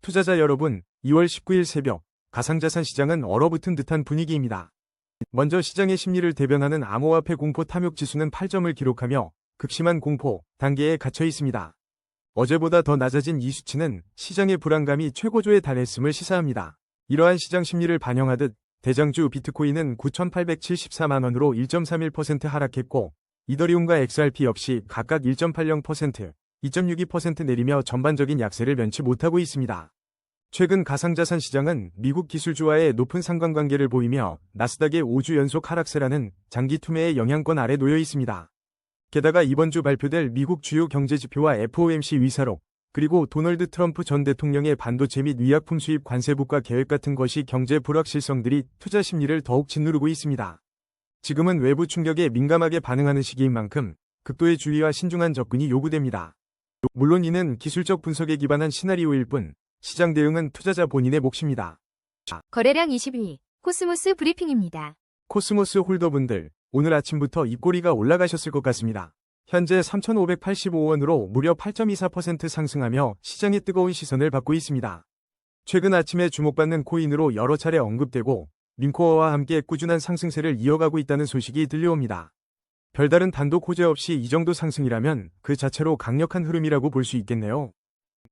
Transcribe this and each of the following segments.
투자자 여러분, 2월 19일 새벽 가상자산 시장은 얼어붙은 듯한 분위기입니다. 먼저 시장의 심리를 대변하는 암호화폐 공포 탐욕 지수는 8점을 기록하며 극심한 공포 단계에 갇혀 있습니다. 어제보다 더 낮아진 이 수치는 시장의 불안감이 최고조에 달했음을 시사합니다. 이러한 시장 심리를 반영하듯 대장주 비트코인은 9,874만 원으로 1.31% 하락했고, 이더리움과 XRP 역시 각각 1.80%, 2.62% 내리며 전반적인 약세를 면치 못하고 있습니다. 최근 가상자산 시장은 미국 기술주와의 높은 상관관계를 보이며 나스닥의 5주 연속 하락세라는 장기 투매의 영향권 아래 놓여 있습니다. 게다가 이번 주 발표될 미국 주요 경제지표와 FOMC 위사록, 그리고 도널드 트럼프 전 대통령의 반도체 및 의약품 수입 관세 부과 계획 같은 것이 경제 불확실성들이 투자 심리를 더욱 짓누르고 있습니다. 지금은 외부 충격에 민감하게 반응하는 시기인 만큼 극도의 주의와 신중한 접근이 요구됩니다. 물론 이는 기술적 분석에 기반한 시나리오일 뿐 시장 대응은 투자자 본인의 몫입니다. 거래량 22, 코스모스 브리핑입니다. 코스모스 홀더분들, 오늘 아침부터 입꼬리가 올라가셨을 것 같습니다. 현재 3,585원으로 무려 8.24% 상승하며 시장의 뜨거운 시선을 받고 있습니다. 최근 아침에 주목받는 코인으로 여러 차례 언급되고 링코어와 함께 꾸준한 상승세를 이어가고 있다는 소식이 들려옵니다. 별다른 단독 호재 없이 이 정도 상승이라면 그 자체로 강력한 흐름이라고 볼 수 있겠네요.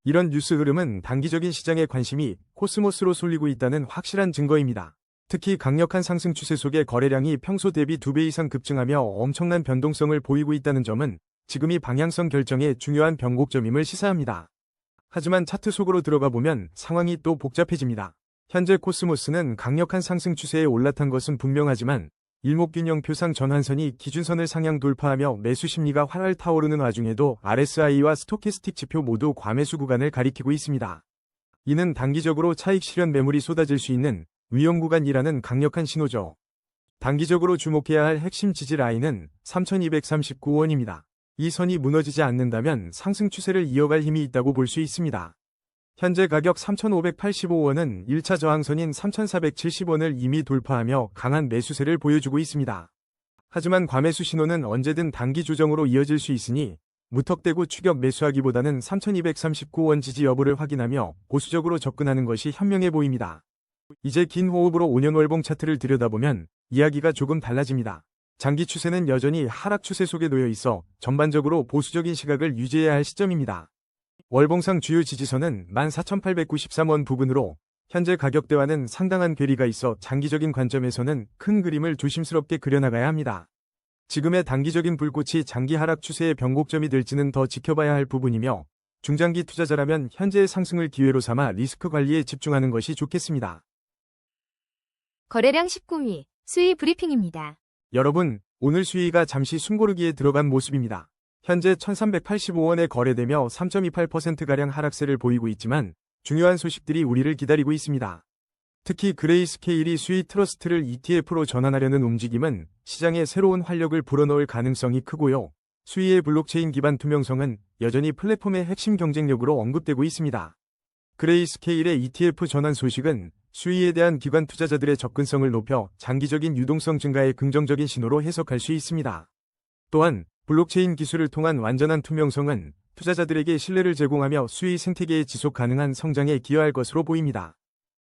이런 뉴스 흐름은 단기적인 시장의 관심이 코스모스로 쏠리고 있다는 확실한 증거입니다. 특히 강력한 상승 추세 속에 거래량이 평소 대비 2배 이상 급증하며 엄청난 변동성을 보이고 있다는 점은 지금이 방향성 결정의 중요한 변곡점임을 시사합니다. 하지만 차트 속으로 들어가 보면 상황이 또 복잡해집니다. 현재 코스모스는 강력한 상승 추세에 올라탄 것은 분명하지만 일목균형표상 전환선이 기준선을 상향 돌파하며 매수 심리가 활활 타오르는 와중에도 RSI와 스토캐스틱 지표 모두 과매수 구간을 가리키고 있습니다. 이는 단기적으로 차익 실현 매물이 쏟아질 수 있는 위험 구간이라는 강력한 신호죠. 단기적으로 주목해야 할 핵심 지지 라인은 3,239원입니다. 이 선이 무너지지 않는다면 상승 추세를 이어갈 힘이 있다고 볼 수 있습니다. 현재 가격 3,585원은 1차 저항선인 3,470원을 이미 돌파하며 강한 매수세를 보여주고 있습니다. 하지만 과매수 신호는 언제든 단기 조정으로 이어질 수 있으니 무턱대고 추격 매수하기보다는 3,239원 지지 여부를 확인하며 보수적으로 접근하는 것이 현명해 보입니다. 이제 긴 호흡으로 5년 월봉 차트를 들여다보면 이야기가 조금 달라집니다. 장기 추세는 여전히 하락 추세 속에 놓여 있어 전반적으로 보수적인 시각을 유지해야 할 시점입니다. 월봉상 주요 지지선은 14,893원 부근으로 현재 가격대와는 상당한 괴리가 있어 장기적인 관점에서는 큰 그림을 조심스럽게 그려나가야 합니다. 지금의 단기적인 불꽃이 장기 하락 추세의 변곡점이 될지는 더 지켜봐야 할 부분이며 중장기 투자자라면 현재의 상승을 기회로 삼아 리스크 관리에 집중하는 것이 좋겠습니다. 거래량 19위, 수위 브리핑입니다. 여러분, 오늘 수위가 잠시 숨고르기에 들어간 모습입니다. 현재 1,385원에 거래되며 3.28%가량 하락세를 보이고 있지만 중요한 소식들이 우리를 기다리고 있습니다. 특히 그레이스케일이 수위 트러스트를 ETF로 전환하려는 움직임은 시장에 새로운 활력을 불어넣을 가능성이 크고요. 수위의 블록체인 기반 투명성은 여전히 플랫폼의 핵심 경쟁력으로 언급되고 있습니다. 그레이스케일의 ETF 전환 소식은 수위에 대한 기관 투자자들의 접근성을 높여 장기적인 유동성 증가의 긍정적인 신호로 해석할 수 있습니다. 또한 블록체인 기술을 통한 완전한 투명성은 투자자들에게 신뢰를 제공하며 수위 생태계의 지속 가능한 성장에 기여할 것으로 보입니다.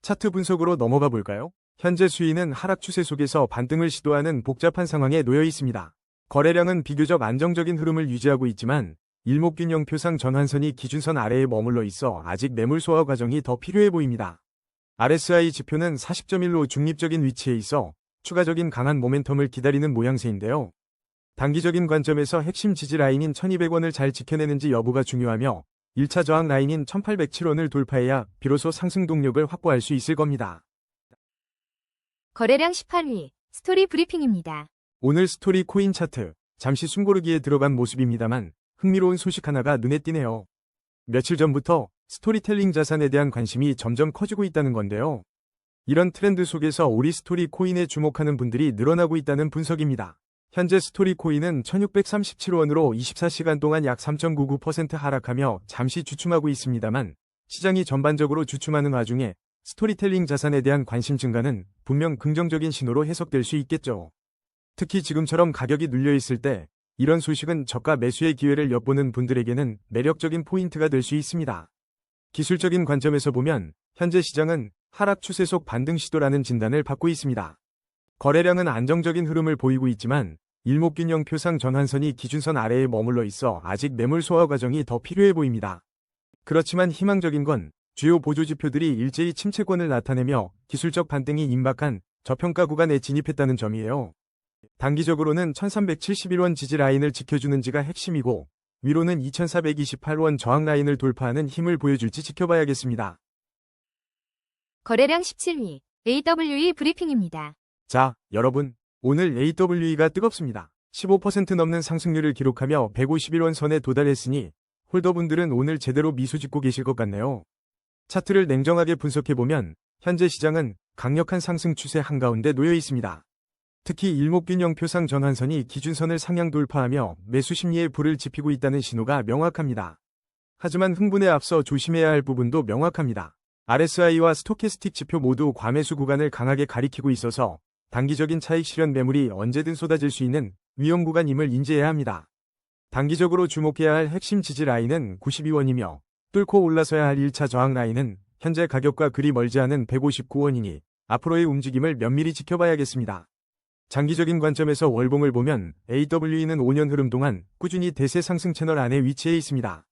차트 분석으로 넘어가 볼까요? 현재 수위는 하락 추세 속에서 반등을 시도하는 복잡한 상황에 놓여 있습니다. 거래량은 비교적 안정적인 흐름을 유지하고 있지만 일목균형표상 전환선이 기준선 아래에 머물러 있어 아직 매물 소화 과정이 더 필요해 보입니다. RSI 지표는 40.1로 중립적인 위치에 있어 추가적인 강한 모멘텀을 기다리는 모양새인데요. 단기적인 관점에서 핵심 지지 라인인 1,200원을 잘 지켜내는지 여부가 중요하며 1차 저항 라인인 1,807원을 돌파해야 비로소 상승 동력을 확보할 수 있을 겁니다. 거래량 18위, 스토리 브리핑입니다. 오늘 스토리 코인 차트, 잠시 숨고르기에 들어간 모습입니다만 흥미로운 소식 하나가 눈에 띄네요. 며칠 전부터 스토리텔링 자산에 대한 관심이 점점 커지고 있다는 건데요. 이런 트렌드 속에서 우리 스토리 코인에 주목하는 분들이 늘어나고 있다는 분석입니다. 현재 스토리 코인은 1,637원으로 24시간 동안 약 3.99% 하락하며 잠시 주춤하고 있습니다만 시장이 전반적으로 주춤하는 와중에 스토리텔링 자산에 대한 관심 증가는 분명 긍정적인 신호로 해석될 수 있겠죠. 특히 지금처럼 가격이 눌려있을 때 이런 소식은 저가 매수의 기회를 엿보는 분들에게는 매력적인 포인트가 될 수 있습니다. 기술적인 관점에서 보면 현재 시장은 하락 추세 속 반등 시도라는 진단을 받고 있습니다. 거래량은 안정적인 흐름을 보이고 있지만 일목균형 표상 전환선이 기준선 아래에 머물러 있어 아직 매물 소화 과정이 더 필요해 보입니다. 그렇지만 희망적인 건 주요 보조지표들이 일제히 침체권을 나타내며 기술적 반등이 임박한 저평가 구간에 진입했다는 점이에요. 단기적으로는 1371원 지지 라인을 지켜주는지가 핵심이고 위로는 2428원 저항 라인을 돌파하는 힘을 보여줄지 지켜봐야겠습니다. 거래량 17위, AWE 브리핑입니다. 자, 여러분, 오늘 AWE가 뜨겁습니다. 15% 넘는 상승률을 기록하며 151원 선에 도달했으니 홀더분들은 오늘 제대로 미소 짓고 계실 것 같네요. 차트를 냉정하게 분석해보면 현재 시장은 강력한 상승 추세 한가운데 놓여 있습니다. 특히 일목균형 표상 전환선이 기준선을 상향 돌파하며 매수 심리에 불을 지피고 있다는 신호가 명확합니다. 하지만 흥분에 앞서 조심해야 할 부분도 명확합니다. RSI와 스토캐스틱 지표 모두 과매수 구간을 강하게 가리키고 있어서 단기적인 차익 실현 매물이 언제든 쏟아질 수 있는 위험 구간임을 인지해야 합니다. 단기적으로 주목해야 할 핵심 지지 라인은 92원이며 뚫고 올라서야 할 1차 저항 라인은 현재 가격과 그리 멀지 않은 159원이니 앞으로의 움직임을 면밀히 지켜봐야겠습니다. 장기적인 관점에서 월봉을 보면 AWE는 5년 흐름 동안 꾸준히 대세 상승 채널 안에 위치해 있습니다.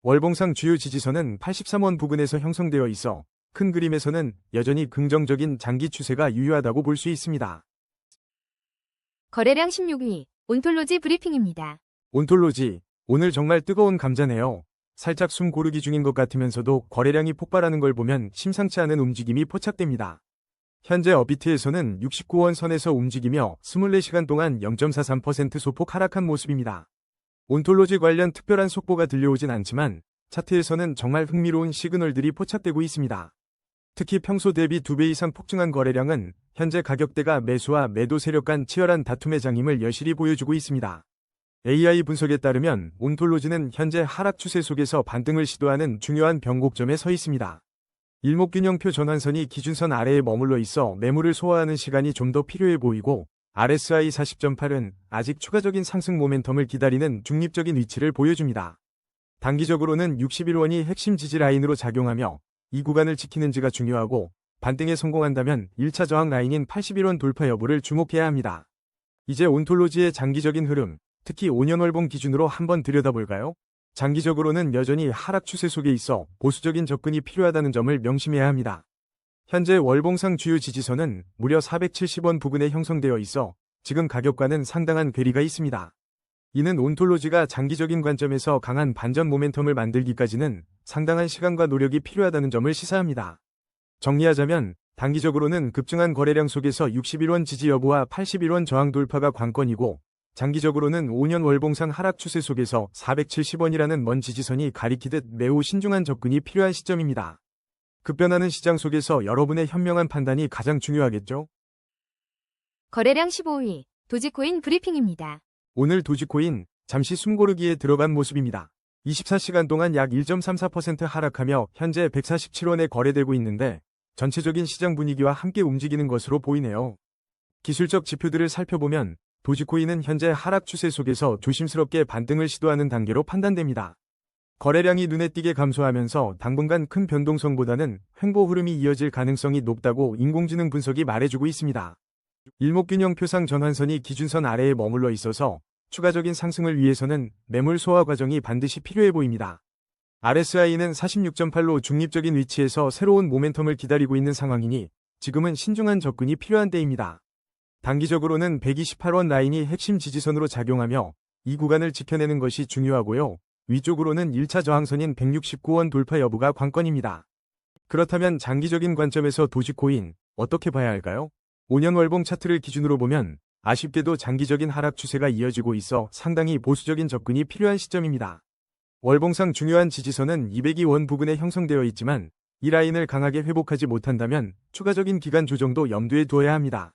월봉상 주요 지지선은 83원 부근에서 형성되어 있어 큰 그림에서는 여전히 긍정적인 장기 추세가 유효하다고 볼 수 있습니다. 거래량 16위, 온톨로지 브리핑입니다. 온톨로지, 오늘 정말 뜨거운 감자네요. 살짝 숨 고르기 중인 것 같으면서도 거래량이 폭발하는 걸 보면 심상치 않은 움직임이 포착됩니다. 현재 업비트에서는 69원 선에서 움직이며 24시간 동안 0.43% 소폭 하락한 모습입니다. 온톨로지 관련 특별한 속보가 들려오진 않지만 차트에서는 정말 흥미로운 시그널들이 포착되고 있습니다. 특히 평소 대비 2배 이상 폭증한 거래량은 현재 가격대가 매수와 매도 세력 간 치열한 다툼의 장임을 여실히 보여주고 있습니다. AI 분석에 따르면 온톨로지는 현재 하락 추세 속에서 반등을 시도하는 중요한 변곡점에 서 있습니다. 일목균형표 전환선이 기준선 아래에 머물러 있어 매물을 소화하는 시간이 좀 더 필요해 보이고 RSI 40.8은 아직 추가적인 상승 모멘텀을 기다리는 중립적인 위치를 보여줍니다. 단기적으로는 61원이 핵심 지지 라인으로 작용하며 이 구간을 지키는지가 중요하고 반등에 성공한다면 1차 저항 라인인 81원 돌파 여부를 주목해야 합니다. 이제 온톨로지의 장기적인 흐름, 특히 5년 월봉 기준으로 한번 들여다볼까요? 장기적으로는 여전히 하락 추세 속에 있어 보수적인 접근이 필요하다는 점을 명심해야 합니다. 현재 월봉상 주요 지지선은 무려 470원 부근에 형성되어 있어 지금 가격과는 상당한 괴리가 있습니다. 이는 온톨로지가 장기적인 관점에서 강한 반전 모멘텀을 만들기까지는 상당한 시간과 노력이 필요하다는 점을 시사합니다. 정리하자면 단기적으로는 급증한 거래량 속에서 61원 지지 여부와 81원 저항 돌파가 관건이고 장기적으로는 5년 월봉상 하락 추세 속에서 470원이라는 먼 지지선이 가리키듯 매우 신중한 접근이 필요한 시점입니다. 급변하는 시장 속에서 여러분의 현명한 판단이 가장 중요하겠죠? 거래량 15위, 도지코인 브리핑입니다. 오늘 도지코인 잠시 숨고르기에 들어간 모습입니다. 24시간 동안 약 1.34% 하락하며 현재 147원에 거래되고 있는데 전체적인 시장 분위기와 함께 움직이는 것으로 보이네요. 기술적 지표들을 살펴보면 도지코인은 현재 하락 추세 속에서 조심스럽게 반등을 시도하는 단계로 판단됩니다. 거래량이 눈에 띄게 감소하면서 당분간 큰 변동성보다는 횡보 흐름이 이어질 가능성이 높다고 인공지능 분석이 말해주고 있습니다. 일목균형 표상 전환선이 기준선 아래에 머물러 있어서 추가적인 상승을 위해서는 매물 소화 과정이 반드시 필요해 보입니다. RSI는 46.8로 중립적인 위치에서 새로운 모멘텀을 기다리고 있는 상황이니 지금은 신중한 접근이 필요한 때입니다. 단기적으로는 128원 라인이 핵심 지지선으로 작용하며 이 구간을 지켜내는 것이 중요하고요. 위쪽으로는 1차 저항선인 169원 돌파 여부가 관건입니다. 그렇다면 장기적인 관점에서 도지코인 어떻게 봐야 할까요? 5년 월봉 차트를 기준으로 보면 아쉽게도 장기적인 하락 추세가 이어지고 있어 상당히 보수적인 접근이 필요한 시점입니다. 월봉상 중요한 지지선은 202원 부근에 형성되어 있지만 이 라인을 강하게 회복하지 못한다면 추가적인 기간 조정도 염두에 두어야 합니다.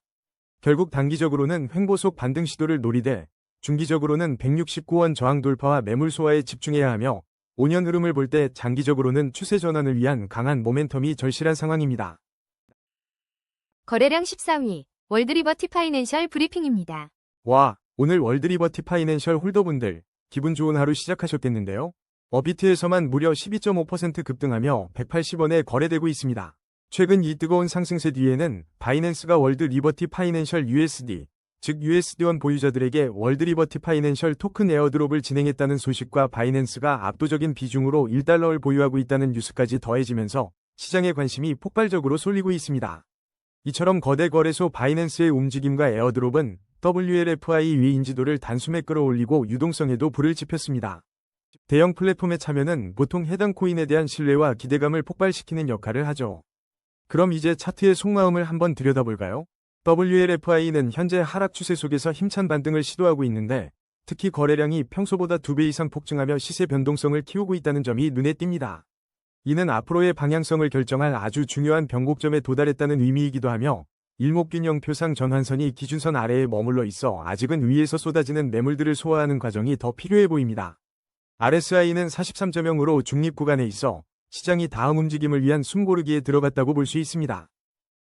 결국 단기적으로는 횡보 속 반등 시도를 노리되 중기적으로는 169원 저항 돌파와 매물 소화에 집중해야 하며 5년 흐름을 볼 때 장기적으로는 추세 전환을 위한 강한 모멘텀이 절실한 상황입니다. 거래량 14위, 월드리버티 파이낸셜 브리핑입니다. 와, 오늘 월드리버티 파이낸셜 홀더분들 기분 좋은 하루 시작하셨겠는데요? 업비트에서만 무려 12.5% 급등하며 180원에 거래되고 있습니다. 최근 이 뜨거운 상승세 뒤에는 바이낸스가 월드 리버티 파이낸셜 USD, 즉 USD1 보유자들에게 월드 리버티 파이낸셜 토큰 에어드롭을 진행했다는 소식과 바이낸스가 압도적인 비중으로 1달러를 보유하고 있다는 뉴스까지 더해지면서 시장의 관심이 폭발적으로 쏠리고 있습니다. 이처럼 거대 거래소 바이낸스의 움직임과 에어드롭은 WLFI 위 인지도를 단숨에 끌어올리고 유동성에도 불을 지폈습니다. 대형 플랫폼의 참여는 보통 해당 코인에 대한 신뢰와 기대감을 폭발시키는 역할을 하죠. 그럼 이제 차트의 속마음을 한번 들여다볼까요? WLFI는 현재 하락 추세 속에서 힘찬 반등을 시도하고 있는데 특히 거래량이 평소보다 2배 이상 폭증하며 시세 변동성을 키우고 있다는 점이 눈에 띕니다. 이는 앞으로의 방향성을 결정할 아주 중요한 변곡점에 도달했다는 의미이기도 하며 일목균형 표상 전환선이 기준선 아래에 머물러 있어 아직은 위에서 쏟아지는 매물들을 소화하는 과정이 더 필요해 보입니다. RSI는 43.0으로 중립 구간에 있어 시장이 다음 움직임을 위한 숨고르기에 들어갔다고 볼 수 있습니다.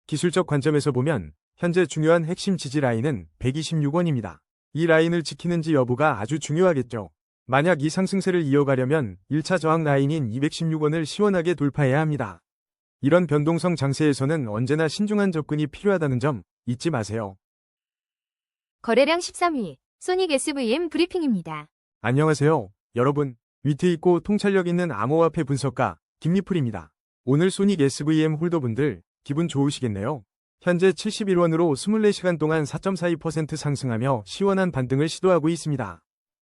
기술적 관점에서 보면 현재 중요한 핵심 지지 라인은 126원입니다. 이 라인을 지키는지 여부가 아주 중요하겠죠. 만약 이 상승세를 이어가려면 1차 저항 라인인 216원을 시원하게 돌파해야 합니다. 이런 변동성 장세에서는 언제나 신중한 접근이 필요하다는 점 잊지 마세요. 거래량 13위, 소닉 SVM 브리핑입니다. 안녕하세요, 여러분. 위트 있고 통찰력 있는 암호화폐 분석가 김리플입니다. 오늘 소닉 SVM 홀더분들 기분 좋으시겠네요. 현재 71원으로 24시간 동안 4.42% 상승하며 시원한 반등을 시도하고 있습니다.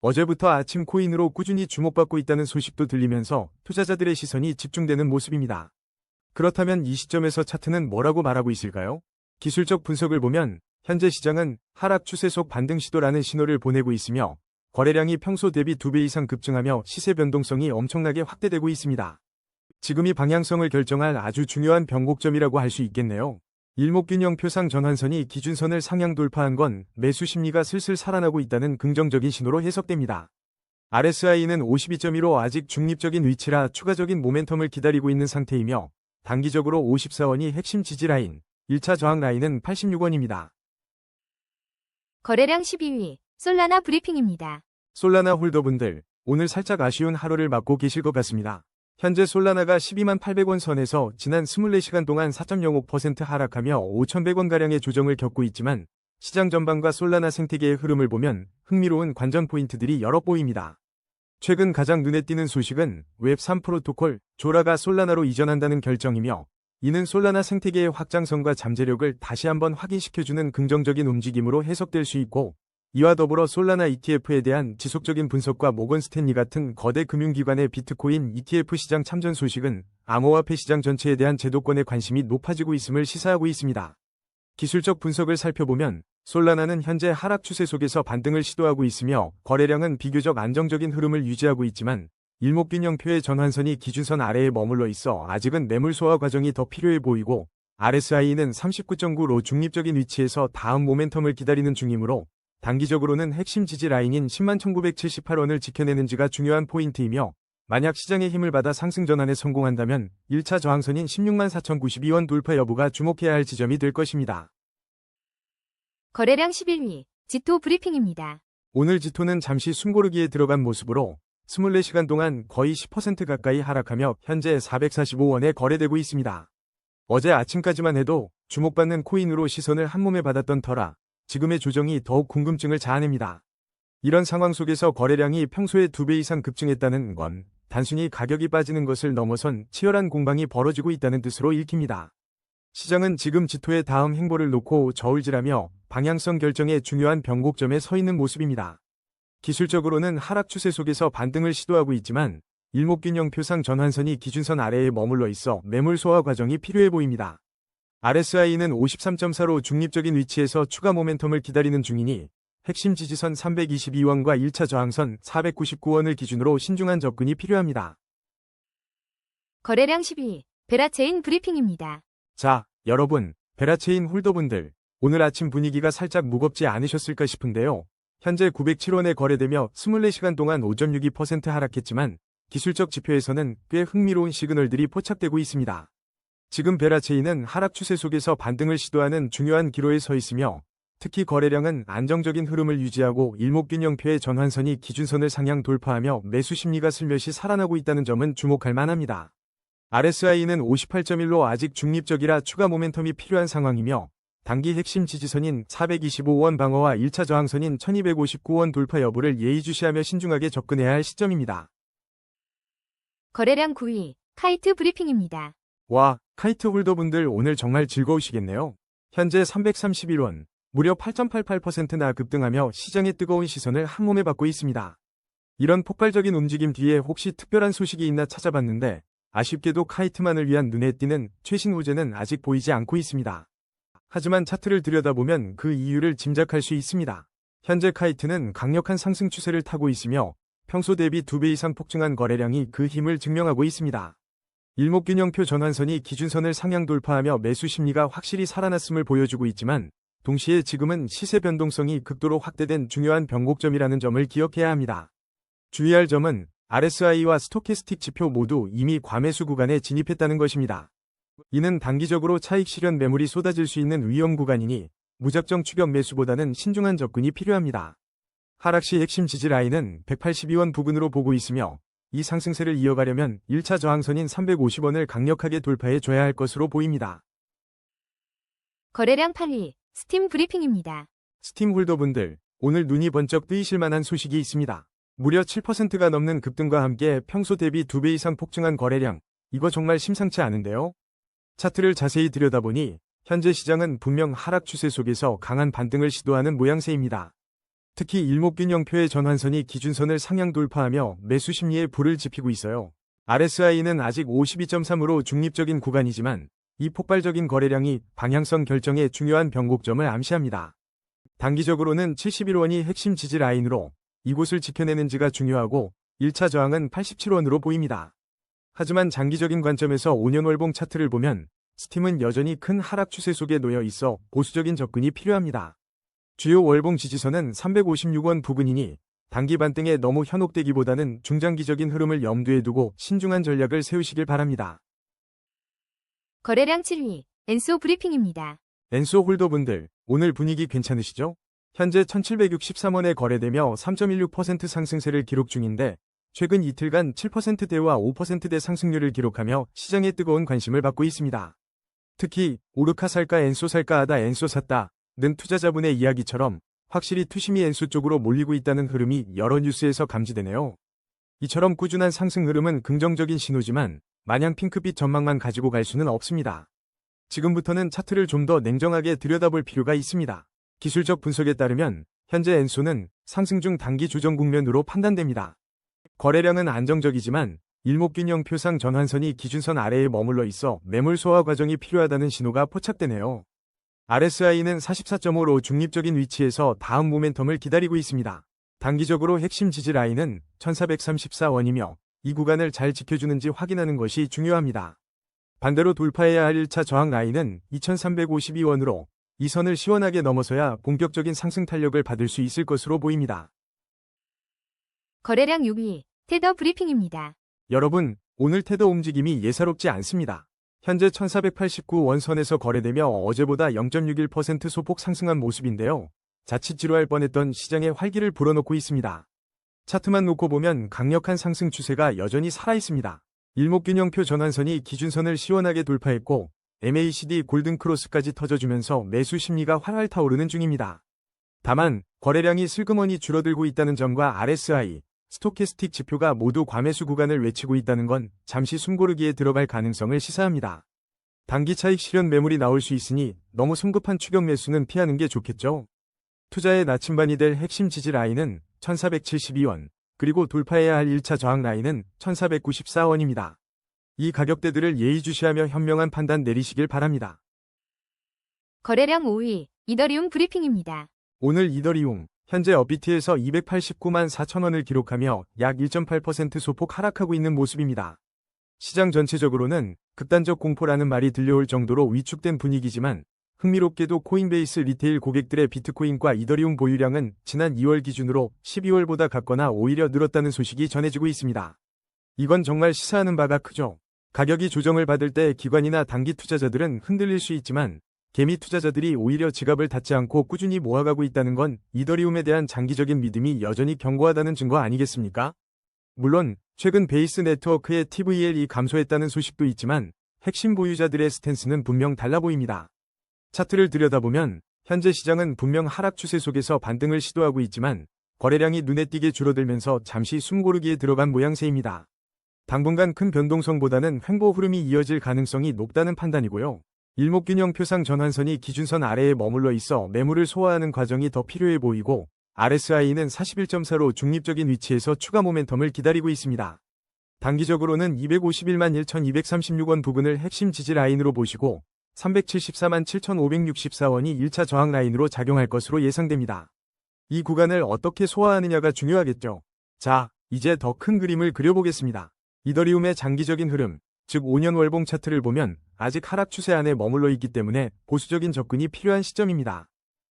어제부터 아침 코인으로 꾸준히 주목받고 있다는 소식도 들리면서 투자자들의 시선이 집중되는 모습입니다. 그렇다면 이 시점에서 차트는 뭐라고 말하고 있을까요? 기술적 분석을 보면 현재 시장은 하락 추세 속 반등 시도라는 신호를 보내고 있으며 거래량이 평소 대비 2배 이상 급증하며 시세 변동성이 엄청나게 확대되고 있습니다. 지금이 방향성을 결정할 아주 중요한 변곡점이라고 할 수 있겠네요. 일목균형 표상 전환선이 기준선을 상향 돌파한 건 매수 심리가 슬슬 살아나고 있다는 긍정적인 신호로 해석됩니다. RSI는 52.1로 아직 중립적인 위치라 추가적인 모멘텀을 기다리고 있는 상태이며 단기적으로 54원이 핵심 지지 라인, 1차 저항 라인은 86원입니다. 거래량 12위, 솔라나 브리핑입니다. 솔라나 홀더분들, 오늘 살짝 아쉬운 하루를 맞고 계실 것 같습니다. 현재 솔라나가 12만 800원 선에서 지난 24시간 동안 4.05% 하락하며 5,100원가량의 조정을 겪고 있지만 시장 전반과 솔라나 생태계의 흐름을 보면 흥미로운 관전 포인트들이 여러 보입니다. 최근 가장 눈에 띄는 소식은 웹3 프로토콜 조라가 솔라나로 이전한다는 결정이며 이는 솔라나 생태계의 확장성과 잠재력을 다시 한번 확인시켜주는 긍정적인 움직임으로 해석될 수 있고 이와 더불어 솔라나 ETF에 대한 지속적인 분석과 모건 스탠리 같은 거대 금융기관의 비트코인 ETF 시장 참전 소식은 암호화폐 시장 전체에 대한 제도권의 관심이 높아지고 있음을 시사하고 있습니다. 기술적 분석을 살펴보면 솔라나는 현재 하락 추세 속에서 반등을 시도하고 있으며 거래량은 비교적 안정적인 흐름을 유지하고 있지만 일목균형표의 전환선이 기준선 아래에 머물러 있어 아직은 매물 소화 과정이 더 필요해 보이고 RSI는 39.9로 중립적인 위치에서 다음 모멘텀을 기다리는 중이므로 단기적으로는 핵심 지지 라인인 101,978원을 지켜내는지가 중요한 포인트이며 만약 시장의 힘을 받아 상승 전환에 성공한다면 1차 저항선인 164,092원 돌파 여부가 주목해야 할 지점이 될 것입니다. 거래량 11위, 지토 브리핑입니다. 오늘 지토는 잠시 숨고르기에 들어간 모습으로 24시간 동안 거의 10% 가까이 하락하며 현재 445원에 거래되고 있습니다. 어제 아침까지만 해도 주목받는 코인으로 시선을 한몸에 받았던 터라 지금의 조정이 더욱 궁금증을 자아냅니다. 이런 상황 속에서 거래량이 평소에 2배 이상 급증했다는 건 단순히 가격이 빠지는 것을 넘어선 치열한 공방이 벌어지고 있다는 뜻으로 읽힙니다. 시장은 지금 지토의 다음 행보를 놓고 저울질하며 방향성 결정의 중요한 변곡점에 서 있는 모습입니다. 기술적으로는 하락 추세 속에서 반등을 시도하고 있지만 일목균형 표상 전환선이 기준선 아래에 머물러 있어 매물 소화 과정이 필요해 보입니다. RSI는 53.4로 중립적인 위치에서 추가 모멘텀을 기다리는 중이니 핵심 지지선 322원과 1차 저항선 499원을 기준으로 신중한 접근이 필요합니다. 거래량 12위, 베라체인 브리핑입니다. 자, 여러분, 베라체인 홀더분들, 오늘 아침 분위기가 살짝 무겁지 않으셨을까 싶은데요. 현재 907원에 거래되며 24시간 동안 5.62% 하락했지만 기술적 지표에서는 꽤 흥미로운 시그널들이 포착되고 있습니다. 지금 베라체인은 하락 추세 속에서 반등을 시도하는 중요한 기로에 서 있으며 특히 거래량은 안정적인 흐름을 유지하고 일목균형표의 전환선이 기준선을 상향 돌파하며 매수 심리가 슬며시 살아나고 있다는 점은 주목할 만합니다. RSI는 58.1로 아직 중립적이라 추가 모멘텀이 필요한 상황이며 단기 핵심 지지선인 425원 방어와 1차 저항선인 1259원 돌파 여부를 예의주시하며 신중하게 접근해야 할 시점입니다. 거래량 9위, 카이트 브리핑입니다. 와, 카이트 홀더분들 오늘 정말 즐거우시겠네요. 현재 331원, 무려 8.88%나 급등하며 시장의 뜨거운 시선을 한몸에 받고 있습니다. 이런 폭발적인 움직임 뒤에 혹시 특별한 소식이 있나 찾아봤는데 아쉽게도 카이트만을 위한 눈에 띄는 최신 호재는 아직 보이지 않고 있습니다. 하지만 차트를 들여다보면 그 이유를 짐작할 수 있습니다. 현재 카이트는 강력한 상승 추세를 타고 있으며 평소 대비 2배 이상 폭증한 거래량이 그 힘을 증명하고 있습니다. 일목균형표 전환선이 기준선을 상향 돌파하며 매수 심리가 확실히 살아났음을 보여주고 있지만 동시에 지금은 시세 변동성이 극도로 확대된 중요한 변곡점이라는 점을 기억해야 합니다. 주의할 점은 RSI와 스토캐스틱 지표 모두 이미 과매수 구간에 진입했다는 것입니다. 이는 단기적으로 차익 실현 매물이 쏟아질 수 있는 위험 구간이니 무작정 추격 매수보다는 신중한 접근이 필요합니다. 하락시 핵심 지지 라인은 182원 부근으로 보고 있으며 이 상승세를 이어가려면 1차 저항선인 350원을 강력하게 돌파해 줘야 할 것으로 보입니다. 거래량 8위, 스팀 브리핑입니다. 스팀 홀더분들, 오늘 눈이 번쩍 뜨이실 만한 소식이 있습니다. 무려 7%가 넘는 급등과 함께 평소 대비 2배 이상 폭증한 거래량, 이거 정말 심상치 않은데요? 차트를 자세히 들여다보니 현재 시장은 분명 하락 추세 속에서 강한 반등을 시도하는 모양새입니다. 특히 일목균형표의 전환선이 기준선을 상향 돌파하며 매수 심리에 불을 지피고 있어요. RSI는 아직 52.3으로 중립적인 구간이지만 이 폭발적인 거래량이 방향성 결정에 중요한 변곡점을 암시합니다. 단기적으로는 71원이 핵심 지지 라인으로 이곳을 지켜내는지가 중요하고 1차 저항은 87원으로 보입니다. 하지만 장기적인 관점에서 5년 월봉 차트를 보면 스팀은 여전히 큰 하락 추세 속에 놓여 있어 보수적인 접근이 필요합니다. 주요 월봉 지지선은 356원 부근이니 단기 반등에 너무 현혹되기보다는 중장기적인 흐름을 염두에 두고 신중한 전략을 세우시길 바랍니다. 거래량 7위, 엔소 브리핑입니다. 엔소 홀더분들, 오늘 분위기 괜찮으시죠? 현재 1763원에 거래되며 3.16% 상승세를 기록 중인데 최근 이틀간 7%대와 5%대 상승률을 기록하며 시장의 뜨거운 관심을 받고 있습니다. 특히 오르카 살까 엔소 살까 하다 엔소 샀다 는 투자자분의 이야기처럼 확실히 투심이 엔소 쪽으로 몰리고 있다는 흐름이 여러 뉴스에서 감지되네요. 이처럼 꾸준한 상승 흐름은 긍정적인 신호지만 마냥 핑크빛 전망만 가지고 갈 수는 없습니다. 지금부터는 차트를 좀 더 냉정하게 들여다볼 필요가 있습니다. 기술적 분석에 따르면 현재 엔소는 상승 중 단기 조정 국면으로 판단됩니다. 거래량은 안정적이지만 일목균형표상 전환선이 기준선 아래에 머물러 있어 매물 소화 과정이 필요하다는 신호가 포착되네요. RSI는 44.5로 중립적인 위치에서 다음 모멘텀을 기다리고 있습니다. 단기적으로 핵심 지지 라인은 1434원이며 이 구간을 잘 지켜주는지 확인하는 것이 중요합니다. 반대로 돌파해야 할 1차 저항 라인은 2352원으로 이 선을 시원하게 넘어서야 본격적인 상승 탄력을 받을 수 있을 것으로 보입니다. 거래량 6위, 테더 브리핑입니다. 여러분, 오늘 테더 움직임이 예사롭지 않습니다. 현재 1489원 선에서 거래되며 어제보다 0.61% 소폭 상승한 모습인데요. 자칫 지루할 뻔했던 시장의 활기를 불어넣고 있습니다. 차트만 놓고 보면 강력한 상승 추세가 여전히 살아있습니다. 일목균형표 전환선이 기준선을 시원하게 돌파했고 MACD 골든크로스까지 터져주면서 매수 심리가 활활 타오르는 중입니다. 다만 거래량이 슬그머니 줄어들고 있다는 점과 RSI, 스토캐스틱 지표가 모두 과매수 구간을 외치고 있다는 건 잠시 숨고르기에 들어갈 가능성을 시사합니다. 단기 차익 실현 매물이 나올 수 있으니 너무 성급한 추격 매수는 피하는 게 좋겠죠. 투자의 나침반이 될 핵심 지지 라인은 1472원, 그리고 돌파해야 할 1차 저항 라인은 1494원입니다. 이 가격대들을 예의주시하며 현명한 판단 내리시길 바랍니다. 거래량 5위, 이더리움 브리핑입니다. 오늘 이더리움, 현재 업비트에서 289만 4천원을 기록하며 약 1.8% 소폭 하락하고 있는 모습입니다. 시장 전체적으로는 극단적 공포라는 말이 들려올 정도로 위축된 분위기지만 흥미롭게도 코인베이스 리테일 고객들의 비트코인과 이더리움 보유량은 지난 2월 기준으로 12월보다 같거나 오히려 늘었다는 소식이 전해지고 있습니다. 이건 정말 시사하는 바가 크죠. 가격이 조정을 받을 때 기관이나 단기 투자자들은 흔들릴 수 있지만 개미 투자자들이 오히려 지갑을 닫지 않고 꾸준히 모아가고 있다는 건 이더리움에 대한 장기적인 믿음이 여전히 견고하다는 증거 아니겠습니까? 물론 최근 베이스 네트워크의 TVL이 감소했다는 소식도 있지만 핵심 보유자들의 스탠스는 분명 달라 보입니다. 차트를 들여다보면 현재 시장은 분명 하락 추세 속에서 반등을 시도하고 있지만 거래량이 눈에 띄게 줄어들면서 잠시 숨고르기에 들어간 모양새입니다. 당분간 큰 변동성보다는 횡보 흐름이 이어질 가능성이 높다는 판단이고요. 일목균형 표상 전환선이 기준선 아래에 머물러 있어 매물을 소화하는 과정이 더 필요해 보이고 RSI는 41.4로 중립적인 위치에서 추가 모멘텀을 기다리고 있습니다. 단기적으로는 251만 1,236원 부근을 핵심 지지 라인으로 보시고 374만 7,564원이 1차 저항 라인으로 작용할 것으로 예상됩니다. 이 구간을 어떻게 소화하느냐가 중요하겠죠. 자, 이제 더 큰 그림을 그려보겠습니다. 이더리움의 장기적인 흐름, 즉 5년 월봉 차트를 보면 아직 하락 추세 안에 머물러 있기 때문에 보수적인 접근이 필요한 시점입니다.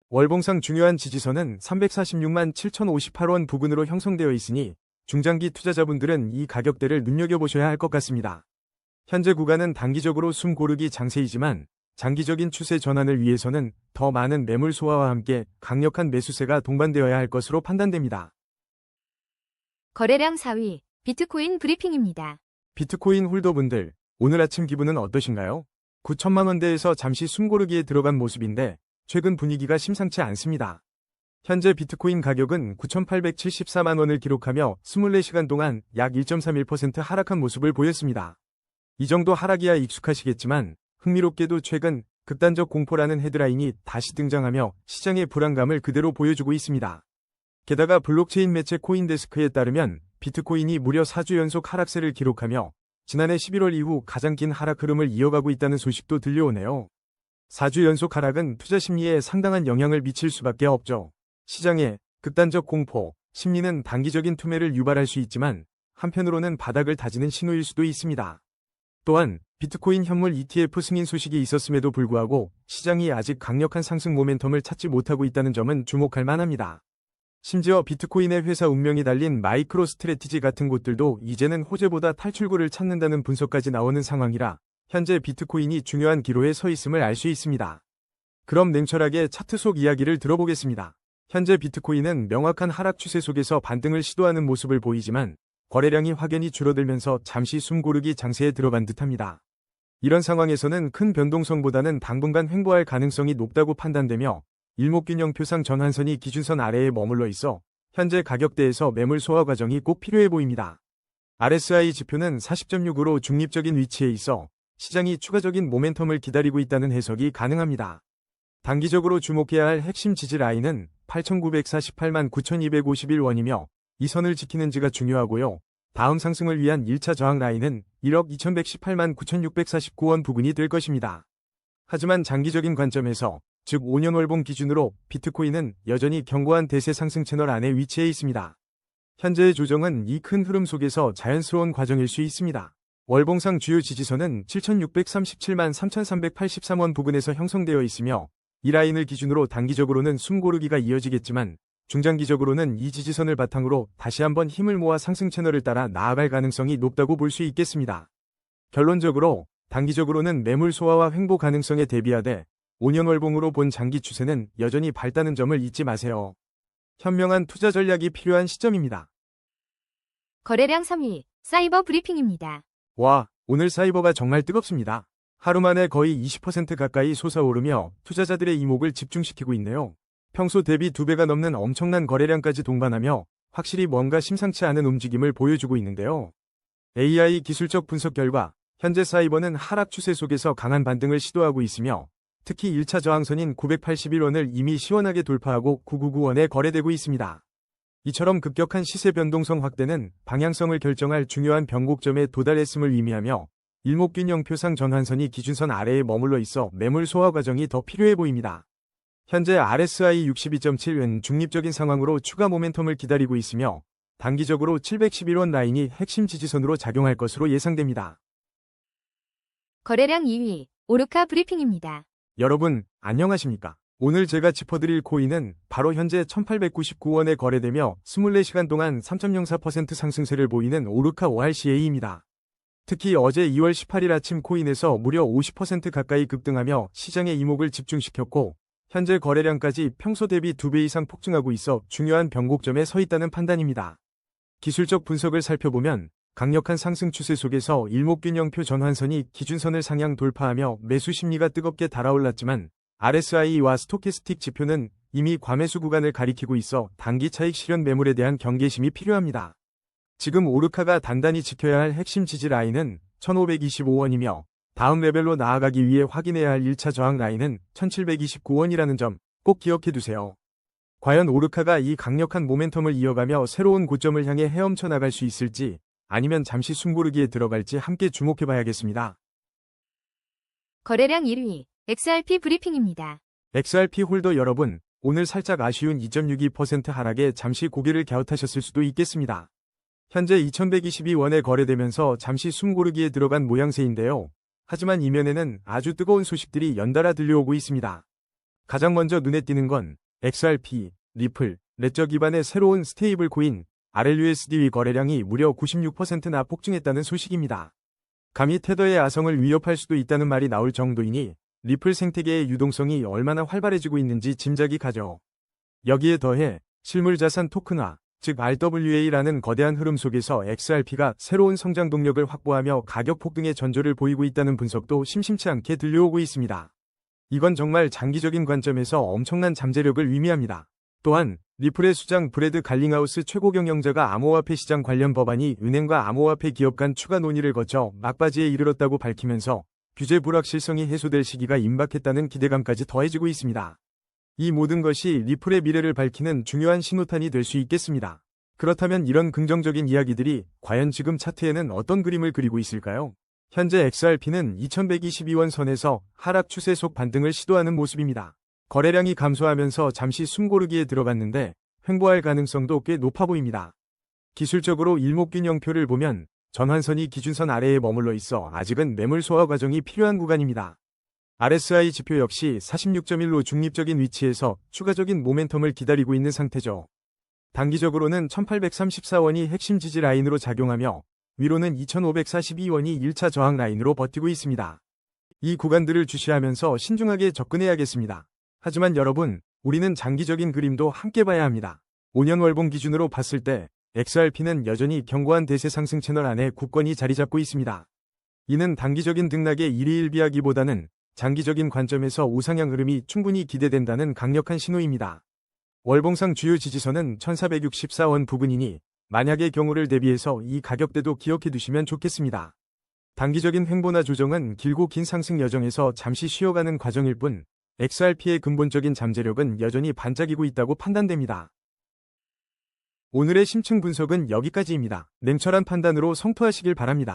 월봉상 중요한 지지선은 346만 7,058원 부근으로 형성되어 있으니 중장기 투자자분들은 이 가격대를 눈여겨보셔야 할 것 같습니다. 현재 구간은 단기적으로 숨 고르기 장세이지만 장기적인 추세 전환을 위해서는 더 많은 매물 소화와 함께 강력한 매수세가 동반되어야 할 것으로 판단됩니다. 거래량 4위, 비트코인 브리핑입니다. 비트코인 홀더분들, 오늘 아침 기분은 어떠신가요? 9천만 원대에서 잠시 숨고르기에 들어간 모습인데 최근 분위기가 심상치 않습니다. 현재 비트코인 가격은 9,874만 원을 기록하며 24시간 동안 약 1.31% 하락한 모습을 보였습니다. 이 정도 하락이야 익숙하시겠지만 흥미롭게도 최근 극단적 공포라는 헤드라인이 다시 등장하며 시장의 불안감을 그대로 보여주고 있습니다. 게다가 블록체인 매체 코인데스크에 따르면 비트코인이 무려 4주 연속 하락세를 기록하며 지난해 11월 이후 가장 긴 하락 흐름을 이어가고 있다는 소식도 들려오네요. 4주 연속 하락은 투자 심리에 상당한 영향을 미칠 수밖에 없죠. 시장의 극단적 공포, 심리는 단기적인 투매를 유발할 수 있지만 한편으로는 바닥을 다지는 신호일 수도 있습니다. 또한 비트코인 현물 ETF 승인 소식이 있었음에도 불구하고 시장이 아직 강력한 상승 모멘텀을 찾지 못하고 있다는 점은 주목할 만합니다. 심지어 비트코인의 회사 운명이 달린 마이크로 스트래티지 같은 곳들도 이제는 호재보다 탈출구를 찾는다는 분석까지 나오는 상황이라 현재 비트코인이 중요한 기로에 서 있음을 알 수 있습니다. 그럼 냉철하게 차트 속 이야기를 들어보겠습니다. 현재 비트코인은 명확한 하락 추세 속에서 반등을 시도하는 모습을 보이지만 거래량이 확연히 줄어들면서 잠시 숨고르기 장세에 들어간 듯합니다. 이런 상황에서는 큰 변동성보다는 당분간 횡보할 가능성이 높다고 판단되며 일목균형 표상 전환선이 기준선 아래에 머물러 있어 현재 가격대에서 매물 소화 과정이 꼭 필요해 보입니다. RSI 지표는 40.6으로 중립적인 위치에 있어 시장이 추가적인 모멘텀을 기다리고 있다는 해석이 가능합니다. 단기적으로 주목해야 할 핵심 지지 라인은 8,948만 9,251원이며 이 선을 지키는지가 중요하고요. 다음 상승을 위한 1차 저항 라인은 1억 2,118만 9,649원 부근이 될 것입니다. 하지만 장기적인 관점에서 즉 5년 월봉 기준으로 비트코인은 여전히 견고한 대세 상승 채널 안에 위치해 있습니다. 현재의 조정은 이 큰 흐름 속에서 자연스러운 과정일 수 있습니다. 월봉상 주요 지지선은 7,637만 3,383원 부근에서 형성되어 있으며 이 라인을 기준으로 단기적으로는 숨고르기가 이어지겠지만 중장기적으로는 이 지지선을 바탕으로 다시 한번 힘을 모아 상승 채널을 따라 나아갈 가능성이 높다고 볼 수 있겠습니다. 결론적으로 단기적으로는 매물 소화와 횡보 가능성에 대비하되 5년 월봉으로 본 장기 추세는 여전히 밝다는 점을 잊지 마세요. 현명한 투자 전략이 필요한 시점입니다. 거래량 3위, 사이버 브리핑입니다. 와, 오늘 사이버가 정말 뜨겁습니다. 하루 만에 거의 20% 가까이 솟아오르며 투자자들의 이목을 집중시키고 있네요. 평소 대비 2배가 넘는 엄청난 거래량까지 동반하며 확실히 뭔가 심상치 않은 움직임을 보여주고 있는데요. AI 기술적 분석 결과 현재 사이버는 하락 추세 속에서 강한 반등을 시도하고 있으며 특히 1차 저항선인 981원을 이미 시원하게 돌파하고 999원에 거래되고 있습니다. 이처럼 급격한 시세 변동성 확대는 방향성을 결정할 중요한 변곡점에 도달했음을 의미하며 일목균형 표상 전환선이 기준선 아래에 머물러 있어 매물 소화 과정이 더 필요해 보입니다. 현재 RSI 62.7은 중립적인 상황으로 추가 모멘텀을 기다리고 있으며 단기적으로 711원 라인이 핵심 지지선으로 작용할 것으로 예상됩니다. 거래량 2위, 오르카 브리핑입니다. 여러분, 안녕하십니까? 오늘 제가 짚어드릴 코인은 바로 현재 1899원에 거래되며 24시간 동안 3.04% 상승세를 보이는 오르카 ORCA입니다. 특히 어제 2월 18일 아침 코인에서 무려 50% 가까이 급등하며 시장의 이목을 집중시켰고 현재 거래량까지 평소 대비 2배 이상 폭증하고 있어 중요한 변곡점에 서 있다는 판단입니다. 기술적 분석을 살펴보면 강력한 상승 추세 속에서 일목균형표 전환선이 기준선을 상향 돌파하며 매수 심리가 뜨겁게 달아올랐지만 RSI와 스토캐스틱 지표는 이미 과매수 구간을 가리키고 있어 단기 차익 실현 매물에 대한 경계심이 필요합니다. 지금 오르카가 단단히 지켜야 할 핵심 지지 라인은 1525원이며 다음 레벨로 나아가기 위해 확인해야 할 1차 저항 라인은 1729원이라는 점 꼭 기억해 두세요. 과연 오르카가 이 강력한 모멘텀을 이어가며 새로운 고점을 향해 헤엄쳐 나갈 수 있을지 아니면 잠시 숨고르기에 들어갈지 함께 주목해 봐야겠습니다. 거래량 1위, XRP 브리핑입니다. XRP 홀더 여러분, 오늘 살짝 아쉬운 2.62% 하락에 잠시 고개를 갸웃하셨을 수도 있겠습니다. 현재 2122원에 거래되면서 잠시 숨고르기에 들어간 모양새인데요. 하지만 이면에는 아주 뜨거운 소식들이 연달아 들려오고 있습니다. 가장 먼저 눈에 띄는 건 XRP, 리플, 레저 기반의 새로운 스테이블 코인, RLUSD 거래량이 무려 96%나 폭증했다는 소식입니다. 감히 테더의 아성을 위협할 수도 있다는 말이 나올 정도이니 리플 생태계의 유동성이 얼마나 활발해지고 있는지 짐작이 가죠. 여기에 더해 실물자산 토큰화, 즉 RWA라는 거대한 흐름 속에서 XRP가 새로운 성장 동력을 확보하며 가격 폭등의 전조를 보이고 있다는 분석도 심심치 않게 들려오고 있습니다. 이건 정말 장기적인 관점에서 엄청난 잠재력을 의미합니다. 또한 리플의 수장 브래드 갈링하우스 최고 경영자가 암호화폐 시장 관련 법안이 은행과 암호화폐 기업 간 추가 논의를 거쳐 막바지에 이르렀다고 밝히면서 규제 불확실성이 해소될 시기가 임박했다는 기대감까지 더해지고 있습니다. 이 모든 것이 리플의 미래를 밝히는 중요한 신호탄이 될 수 있겠습니다. 그렇다면 이런 긍정적인 이야기들이 과연 지금 차트에는 어떤 그림을 그리고 있을까요? 현재 XRP는 2122원 선에서 하락 추세 속 반등을 시도하는 모습입니다. 거래량이 감소하면서 잠시 숨고르기에 들어갔는데 횡보할 가능성도 꽤 높아 보입니다. 기술적으로 일목균형표를 보면 전환선이 기준선 아래에 머물러 있어 아직은 매물 소화 과정이 필요한 구간입니다. RSI 지표 역시 46.1로 중립적인 위치에서 추가적인 모멘텀을 기다리고 있는 상태죠. 단기적으로는 1834원이 핵심 지지 라인으로 작용하며 위로는 2542원이 1차 저항 라인으로 버티고 있습니다. 이 구간들을 주시하면서 신중하게 접근해야겠습니다. 하지만 여러분, 우리는 장기적인 그림도 함께 봐야 합니다. 5년 월봉 기준으로 봤을 때 XRP는 여전히 견고한 대세 상승 채널 안에 굳건히 자리 잡고 있습니다. 이는 단기적인 등락의 일희일비하기보다는 장기적인 관점에서 우상향 흐름이 충분히 기대된다는 강력한 신호입니다. 월봉상 주요 지지선은 1464원 부근이니 만약의 경우를 대비해서 이 가격대도 기억해 두시면 좋겠습니다. 단기적인 횡보나 조정은 길고 긴 상승 여정에서 잠시 쉬어가는 과정일 뿐 XRP의 근본적인 잠재력은 여전히 반짝이고 있다고 판단됩니다. 오늘의 심층 분석은 여기까지입니다. 냉철한 판단으로 성토하시길 바랍니다.